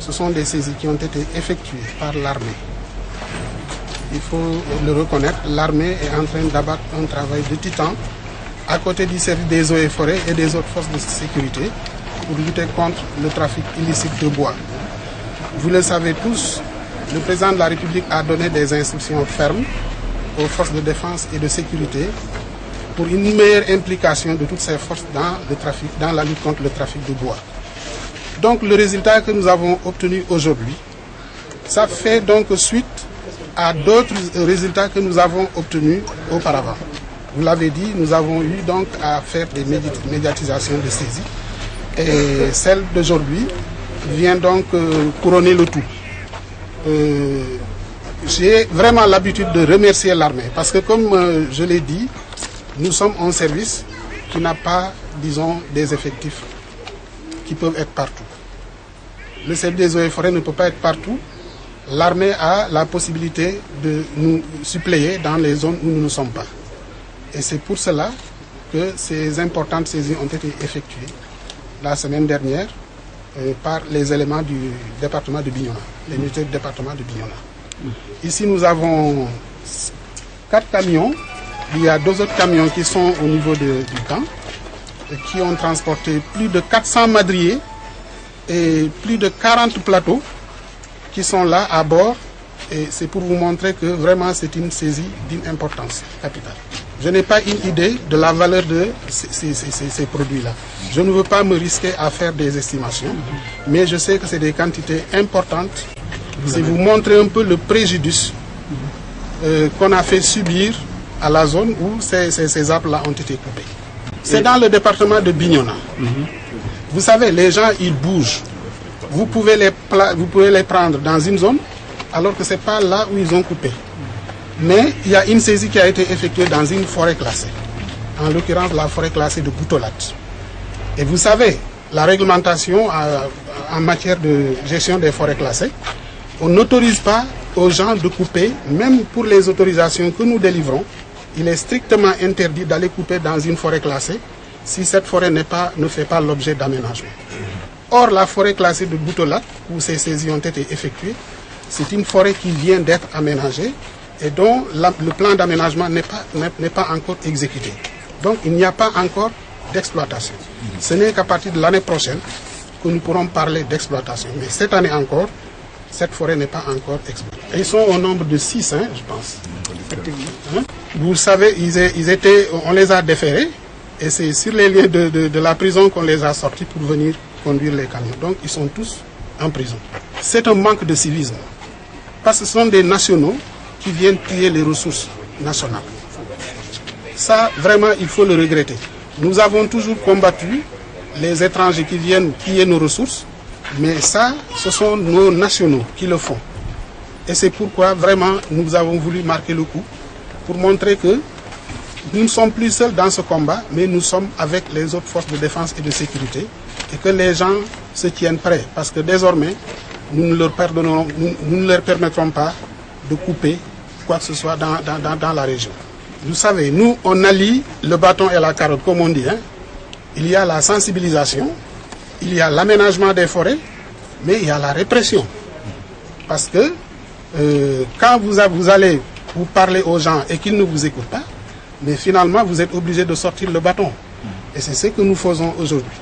ce sont des saisies qui ont été effectuées par l'armée. Il faut le reconnaître, l'armée est en train d'abattre un travail de titan à côté du service des eaux et forêts et des autres forces de sécurité pour lutter contre le trafic illicite de bois. Vous le savez tous, le président de la République a donné des instructions fermes aux forces de défense et de sécurité pour une meilleure implication de toutes ces forces dans la lutte contre le trafic de bois. Donc le résultat que nous avons obtenu aujourd'hui, ça fait donc suite à d'autres résultats que nous avons obtenus auparavant. Vous l'avez dit, nous avons eu donc à faire des médiatisations de saisie et celle d'aujourd'hui vient donc couronner le tout. J'ai vraiment l'habitude de remercier l'armée parce que comme je l'ai dit, nous sommes un service qui n'a pas, disons, des effectifs qui peuvent être partout. Le service des eaux et forêts ne peut pas être partout. L'armée a la possibilité de nous suppléer dans les zones où nous ne sommes pas. Et c'est pour cela que ces importantes saisies ont été effectuées la semaine dernière par les éléments du département de Bignona, les unités du département de Bignona. Ici, nous avons 4 camions. Il y a 2 autres camions qui sont au niveau du camp et qui ont transporté plus de 400 madriers et plus de 40 plateaux qui sont là à bord. Et c'est pour vous montrer que vraiment c'est une saisie d'une importance capitale. Je n'ai pas une idée de la valeur de ces produits-là. Je ne veux pas me risquer à faire des estimations, mais je sais que c'est des quantités importantes. C'est vous montrer un peu le préjudice qu'on a fait subir à la zone où ces arbres-là ont été coupés. C'est dans le département de Bignona. Vous savez, les gens, ils bougent. Vous pouvez les prendre dans une zone, alors que ce n'est pas là où ils ont coupé. Mais il y a une saisie qui a été effectuée dans une forêt classée. En l'occurrence, la forêt classée de Boutolat. Et vous savez, la réglementation en matière de gestion des forêts classées, on n'autorise pas aux gens de couper, même pour les autorisations que nous délivrons, il est strictement interdit d'aller couper dans une forêt classée si cette forêt ne fait pas l'objet d'aménagement. Or, la forêt classée de Boutolat, où ces saisies ont été effectuées, c'est une forêt qui vient d'être aménagée et dont le plan d'aménagement n'est pas encore exécuté. Donc, il n'y a pas encore d'exploitation. Ce n'est qu'à partir de l'année prochaine que nous pourrons parler d'exploitation. Mais cette année encore, cette forêt n'est pas encore exploitée. Ils sont au nombre de 6, je pense. Vous savez, on les a déférés et c'est sur les lieux de la prison qu'on les a sortis pour venir conduire les camions. Donc, ils sont tous en prison. C'est un manque de civisme. Parce que ce sont des nationaux qui viennent piller les ressources nationales. Ça, vraiment, il faut le regretter. Nous avons toujours combattu les étrangers qui viennent piller nos ressources, mais ça, ce sont nos nationaux qui le font. Et c'est pourquoi, vraiment, nous avons voulu marquer le coup pour montrer que nous ne sommes plus seuls dans ce combat, mais nous sommes avec les autres forces de défense et de sécurité et que les gens se tiennent prêts parce que désormais, nous ne leur permettrons pas de couper quoi que ce soit dans la région. Vous savez, nous, on allie le bâton et la carotte, comme on dit. Il y a la sensibilisation, il y a l'aménagement des forêts, mais il y a la répression. Parce que quand vous allez vous parler aux gens et qu'ils ne vous écoutent pas, mais finalement, vous êtes obligé de sortir le bâton. Et c'est ce que nous faisons aujourd'hui.